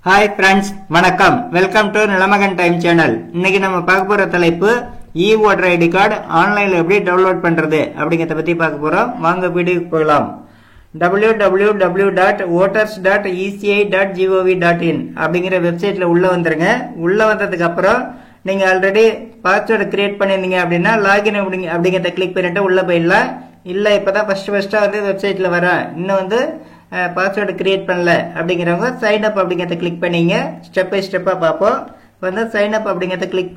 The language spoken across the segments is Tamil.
ஹாய் ஃப்ரெண்ட்ஸ், வணக்கம். Welcome to Nilamagan time channel. இன்னைக்கு நம்ம பார்க்க போற தலைப்பு இ ஓட்டர் ஐடி கார்டு ஆன்லைன்ல எப்படி டவுன்லோட் பண்றது அப்படிங்கறத பத்தி பார்க்க போறோம். வாங்க வீடியோக்கு போகலாம். www.voters.eci.gov.in அப்படிங்கிற வெப்சைட்ல உள்ள வந்துருங்க. உள்ள வந்ததுக்கு அப்புறம் நீங்க ஆல்ரெடி பாஸ்வேர்டு கிரியேட் பண்ணிருந்தீங்க அப்படின்னா லாகின் அப்படிங்கறத கிளிக் பண்ணிட்டு உள்ள போயிடலாம். இல்ல இப்பதான் ஃபர்ஸ்டா வந்து வெப்சைட்ல வரேன், இன்னும் வந்து பாஸ்வேர்டு கிரியேட் பண்ணல அப்படிங்கிறவங்க சைன் அப் அப்படிங்கறத கிளிக் பண்ணீங்க. ஸ்டெப் பை ஸ்டெப்பா பார்ப்போம். வந்து சைன் அப் அப்படிங்கறத கிளிக்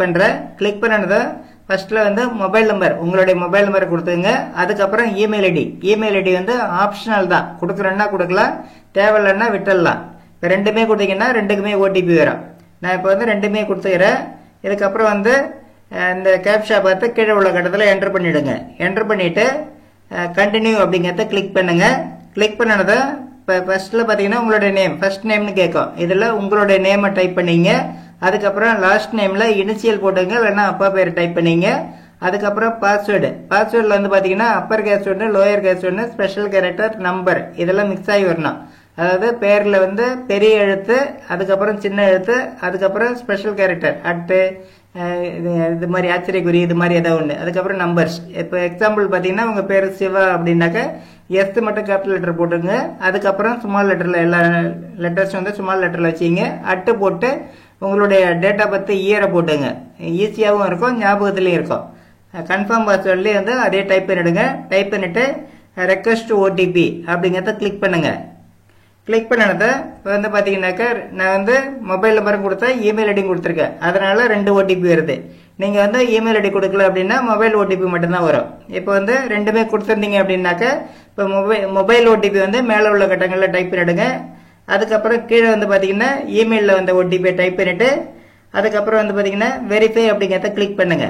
பண்ணனதை ஃபர்ஸ்ட்ல வந்து மொபைல் நம்பர், உங்களுடைய மொபைல் நம்பர் கொடுத்துங்க. அதுக்கப்புறம் இமெயில் ஐடி வந்து ஆப்ஷனல் தான், கொடுக்குறேன்னா கொடுக்கலாம், தேவையில்லைன்னா விட்டுடலாம். இப்போ ரெண்டுமே கொடுத்தீங்கன்னா ரெண்டுக்குமே ஓடிபி வரும். நான் இப்போ வந்து ரெண்டுமே கொடுத்துக்கிறேன். இதுக்கப்புறம் வந்து இந்த கேப்ஷா பார்த்து கீழே உள்ள கட்டத்தில் என்டர் பண்ணிடுங்க. என்டர் பண்ணிட்டு கண்டினியூ அப்படிங்கறத கிளிக் பண்ணுங்க. கிளிக் பண்ணனதை இப்போ ஃபர்ஸ்ட்ல பார்த்தீங்கன்னா உங்களுடைய நேம், ஃபர்ஸ்ட் நேம்னு கேட்கும். இதில் உங்களுடைய நேமை டைப் பண்ணீங்க. அதுக்கப்புறம் லாஸ்ட் நேம்ல இனிஷியல் போட்டுங்க, இல்லைன்னா அப்பா பேர் டைப் பண்ணீங்க. அதுக்கப்புறம் பாஸ்வேர்டில் வந்து பார்த்தீங்கன்னா அப்பர் கேஸ் ஒன்று, லோயர் கேஸ் ஒன்று, ஸ்பெஷல் கேரக்டர், நம்பர் இதெல்லாம் மிக்ஸ் ஆகி வரணும். அதாவது பேரில் வந்து பெரிய எழுத்து, அதுக்கப்புறம் சின்ன எழுத்து, அதுக்கப்புறம் ஸ்பெஷல் கேரக்டர் அட்டு, இது மாதிரி ஆச்சரியக்குறி, இது மாதிரி ஏதாவது ஒன்று, அதுக்கப்புறம் நம்பர்ஸ். இப்போ எக்ஸாம்பிள் பார்த்தீங்கன்னா உங்கள் பேர் சிவா அப்படின்னாக்க எஸ் மட்டும் கேபிட்டல் லெட்டர் போட்டுங்க. அதுக்கப்புறம் ஸ்மால் லெட்டரில் எல்லா லெட்டர்ஸ் வந்து ஸ்மால் லெட்டரில் வச்சிங்க. அட்டு போட்டு உங்களுடைய டேட் ஆஃப் பர்த் இயரை போட்டுங்க. ஈஸியாகவும் இருக்கும், ஞாபகத்துலேயும் இருக்கும். கன்ஃபார்ம் பாஸ்வேர்ட்லேயே வந்து அதே டைப் பண்ணிடுங்க. டைப் பண்ணிட்டு ரெக்வெஸ்ட் ஓடிபி அப்படிங்கிறத கிளிக் பண்ணுங்க. கிளிக் பண்ணனதை வந்து பார்த்தீங்கன்னாக்க நான் வந்து மொபைல் நம்பரும் கொடுத்தேன், இமெயில் ஐடியும் கொடுத்துருக்கேன். அதனால 2 ஓடிபி வருது. நீங்கள் வந்து இமெயில் ஐடி கொடுக்கல அப்படின்னா மொபைல் ஓடிபி மட்டும்தான் வரும். இப்போ வந்து ரெண்டுமே கொடுத்துருந்தீங்க அப்படின்னாக்க இப்போ மொபைல் ஓடிபி வந்து மேலே உள்ள கட்டங்களில் டைப் பண்ணிடுங்க. அதுக்கப்புறம் கீழே வந்து பார்த்தீங்கன்னா இமெயிலில் வந்த ஓடிபியை டைப் பண்ணிட்டு அதுக்கப்புறம் வந்து பார்த்தீங்கன்னா வெரிஃபை அப்படிங்கிறத கிளிக் பண்ணுங்க.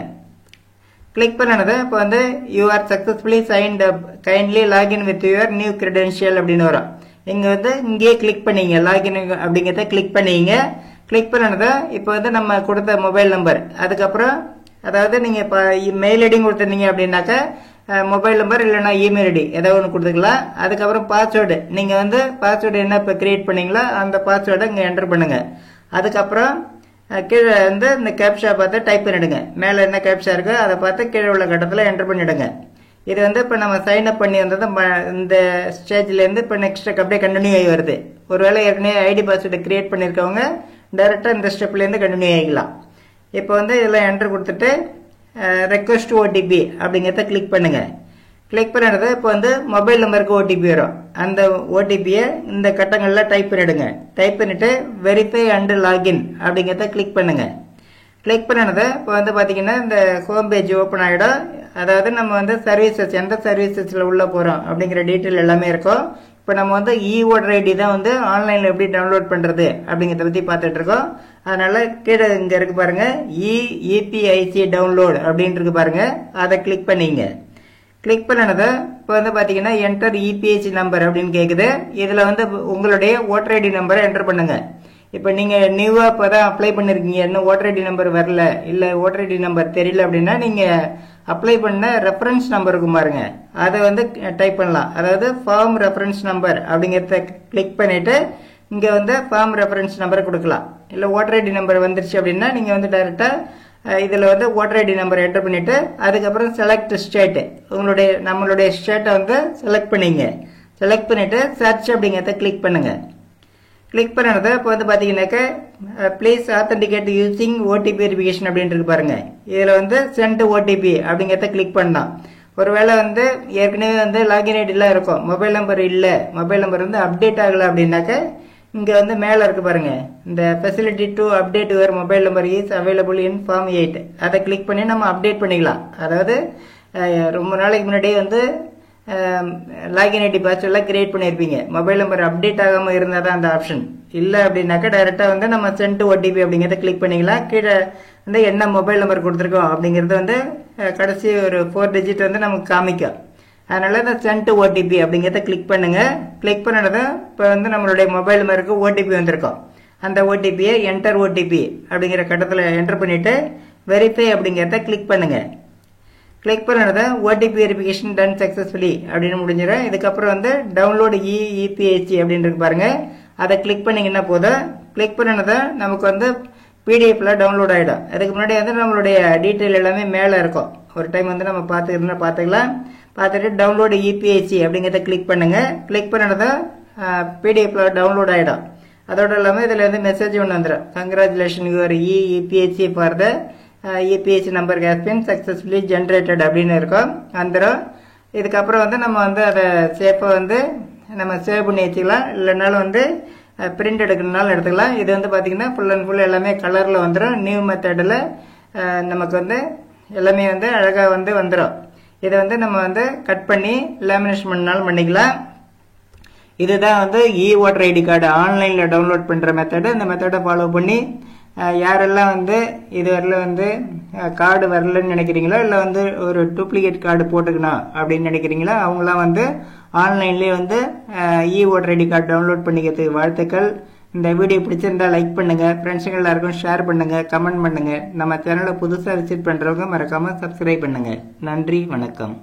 கிளிக் பண்ணனதை இப்போ வந்து you are successfully signed up, kindly login with your new credential அப்படின்னு வரும். இங்கே வந்து இங்கேயே கிளிக் பண்ணீங்க, லாகின் அப்படிங்கிறத கிளிக் பண்ணீங்க. கிளிக் பண்ணனதை இப்போ வந்து நம்ம கொடுத்த மொபைல் நம்பர், அதுக்கப்புறம் அதாவது நீங்கள் இப்போ மெயில் ஐடியும் கொடுத்துருந்தீங்க அப்படின்னாக்கா மொபைல் நம்பர் இல்லைன்னா இமெயில் ஐடி ஏதாவது ஒன்று கொடுத்துக்கலாம். அதுக்கப்புறம் பாஸ்வேர்டு, நீங்கள் வந்து பாஸ்வேர்டு என்ன இப்போ கிரியேட் பண்ணீங்களோ அந்த பாஸ்வேர்டை இங்கே என்டர் பண்ணுங்க. அதுக்கப்புறம் கீழே வந்து இந்த கேப்ஷா பார்த்து டைப் பண்ணிடுங்க. மேலே என்ன கேப்ஷா இருக்கோ அதை பார்த்து கீழே உள்ள கட்டத்தில் என்டர் பண்ணிடுங்க. இது வந்து இப்போ நம்ம சைன் அப் பண்ணி வந்தது இந்த ஸ்டேஜ்லேருந்து இப்போ நெக்ஸ்ட் அப்படியே கண்டினியூ ஆகி வருது. ஒருவேளை ஏற்கனவே ஐடி பாஸ்வேர்டு கிரியேட் பண்ணியிருக்கவங்க டைரெக்டாக இந்த ஸ்டெப்லேருந்து கண்டினியூ ஆகிக்கலாம். இப்போ வந்து இதெல்லாம் என்டர் கொடுத்துட்டு ரெக்வெஸ்ட் ஓடிபி அப்படிங்கிறத கிளிக் பண்ணுங்க. கிளிக் பண்ணுறது இப்போ வந்து மொபைல் நம்பருக்கு ஓடிபி வரும். அந்த ஓடிபியை இந்த கட்டங்களில் டைப் பண்ணிடுங்க. டைப் பண்ணிட்டு வெரிஃபை அண்ட் லாகின் அப்படிங்கிறத கிளிக் பண்ணுங்க. கிளிக் பண்ணனதை இப்போ வந்து பார்த்தீங்கன்னா இந்த ஹோம் பேஜ் ஓப்பன் ஆகிடும். அதாவது நம்ம வந்து சர்வீசஸ், எந்த சர்வீசஸில் உள்ள போகிறோம் அப்படிங்கிற டீட்டெயில் எல்லாமே இருக்கும். இப்போ நம்ம வந்து இ ஓட்டர் ஐடி தான் வந்து ஆன்லைனில் எப்படி டவுன்லோட் பண்ணுறது அப்படிங்கிறத பற்றி பார்த்துட்டு இருக்கோம். அதனால கீழே இங்கே இருக்கு பாருங்க, இபிஐசி டவுன்லோட் அப்படின்னு இருக்கு பாருங்க, அதை கிளிக் பண்ணிங்க. கிளிக் பண்ணனதை இப்போ வந்து பார்த்தீங்கன்னா என்டர் இபிஐசி நம்பர் அப்படின்னு கேட்குது. இதில் வந்து உங்களுடைய ஓட்டர் ஐடி நம்பரை என்டர் பண்ணுங்க. இப்போ நீங்கள் நியூவாக இப்போ தான் அப்ளை பண்ணியிருக்கீங்க, இன்னும் ஓட்டர் ஐடி நம்பர் வரல, இல்லை ஓட்டர் ஐடி நம்பர் தெரியல அப்படின்னா நீங்கள் அப்ளை பண்ண ரெஃபரன்ஸ் நம்பருக்கு பாருங்க, அதை வந்து டைப் பண்ணலாம். அதாவது ஃபார்ம் ரெஃபரன்ஸ் நம்பர் அப்படிங்கிறத கிளிக் பண்ணிட்டு இங்கே வந்து ஃபார்ம் ரெஃபரன்ஸ் நம்பரை கொடுக்கலாம். இல்லை ஓட்டர் ஐடி நம்பர் வந்துருச்சு அப்படின்னா நீங்கள் வந்து டைரெக்டாக இதில் வந்து ஓட்டர் ஐடி நம்பர் என்டர் பண்ணிட்டு அதுக்கப்புறம் செலக்ட் ஸ்டேட்டு, நம்மளுடைய ஸ்டேட்டை வந்து செலக்ட் பண்ணிங்க. செலக்ட் பண்ணிட்டு சர்ச் அப்படிங்கிறத கிளிக் பண்ணுங்க. கிளிக் பண்ணனதை இப்போ வந்து பார்த்தீங்கன்னாக்க please authenticate using OTP verification அப்படின்னு இருக்கு பாருங்க. இதில் வந்து சென்ட் ஓடிபி அப்படிங்கிறத கிளிக் பண்ணலாம். ஒருவேளை வந்து ஏற்கனவே வந்து லாகின் ஐடிலாம் இருக்கும், மொபைல் நம்பர் இல்லை, மொபைல் நம்பர் வந்து அப்டேட் ஆகலை அப்படின்னாக்க இங்கே வந்து மேலே இருக்கு பாருங்க, இந்த facility to update your mobile number is available in form 8, அதை கிளிக் பண்ணி நம்ம அப்டேட் பண்ணிக்கலாம். அதாவது ரொம்ப நாளைக்கு முன்னாடியே வந்து லாகின் ஐடி பாஸ்வேர்டெலாம் கிரியேட் பண்ணியிருப்பீங்க, மொபைல் நம்பர் அப்டேட் ஆகாமல் இருந்தால் தான் அந்த ஆப்ஷன். இல்லை அப்படின்னாக்கா டைரெக்டாக வந்து நம்ம சென்ட் ஓடிபி அப்படிங்கிறத கிளிக் பண்ணிக்கலாம். கீழே வந்து என்ன மொபைல் நம்பர் கொடுத்துருக்கோம் அப்படிங்கிறது வந்து கடைசி ஒரு 4 டிஜிட் வந்து நமக்கு காமிக்கும். அதனால இந்த சென்ட் ஓடிபி அப்படிங்கிறத கிளிக் பண்ணுங்க. கிளிக் பண்ணனதை இப்போ வந்து நம்மளுடைய மொபைல் நம்பருக்கு ஓடிபி வந்திருக்கும். அந்த ஓடிபியை என்டர் ஓடிபி அப்படிங்கிற கட்டத்தில் என்டர் பண்ணிட்டு வெரிஃபை அப்படிங்கிறத கிளிக் பண்ணுங்க. கிளிக் பண்ணனதை ஓடிபி வெரிஃபிகேஷன் டன் சக்ஸஸ்ஃபுல்லி அப்படின்னு முடிஞ்சிடும். இதுக்கப்புறம் வந்து டவுன்லோட் இபிஐசி அப்படின்னு இருக்கு பாருங்க, அதை கிளிக் பண்ணீங்கன்னா போதும். கிளிக் பண்ணினதை நமக்கு வந்து பிடிஎஃப்ல டவுன்லோட் ஆகிடும். அதுக்கு முன்னாடி வந்து நம்மளுடைய டீட்டெயில் எல்லாமே மேலே இருக்கும். ஒரு டைம் வந்து நம்ம பார்த்துக்கலாம். பார்த்துட்டு டவுன்லோடு இபிஹெச்சி அப்படிங்கிறத கிளிக் பண்ணுங்க. கிளிக் பண்ணினதை பிடிஎஃப்ல டவுன்லோட் ஆகிடும். அதோட இல்லாமல் இதில் வந்து மெசேஜ் ஒன்று வந்துடும். Congratulation your EPHC for the EPHC number has been successfully generated அப்படின்னு இருக்கும் வந்துடும். இதுக்கப்புறம் வந்து நம்ம வந்து அதை சேஃபாக வந்து நம்ம சேவ் பண்ணி வச்சுக்கலாம். இல்லைனாலும் வந்து பிரிண்ட் எடுக்கணுனாலும் எடுத்துக்கலாம். இது வந்து பார்த்தீங்கன்னா ஃபுல் அண்ட் ஃபுல் எல்லாமே கலரில் வந்துடும். நியூ மெத்தடில் நமக்கு வந்து எல்லாமே வந்து அழகாக வந்து வந்துடும். இதை வந்து நம்ம வந்து கட் பண்ணி லேமினேஷன் பண்ணாலும் பண்ணிக்கலாம். இதுதான் வந்து ஓட்டர் ஐடி கார்டு ஆன்லைனில் டவுன்லோட் பண்ணுற மெத்தடு. இந்த மெத்தடை ஃபாலோ பண்ணி யாரெல்லாம் வந்து இதுவரையில் வந்து கார்டு வரலன்னு நினைக்கிறீங்களோ, இல்லை வந்து ஒரு டூப்ளிகேட் கார்டு போட்டுக்கணும் அப்படின்னு நினைக்கிறீங்களோ, அவங்களாம் வந்து ஆன்லைன்லேயே வந்து ஓட்டர் ஐடி கார்டு டவுன்லோட் பண்ணிக்கிறதுக்கு வாழ்த்துக்கள். இந்த வீடியோ பிடிச்சிருந்தா லைக் பண்ணுங்கள், ஃப்ரெண்ட்ஸுங்க எல்லாருக்கும் ஷேர் பண்ணுங்கள், கமெண்ட் பண்ணுங்கள். நம்ம சேனலை புதுசாக விசிட் பண்ணுறவங்க மறக்காமல் சப்ஸ்கிரைப் பண்ணுங்கள். நன்றி, வணக்கம்.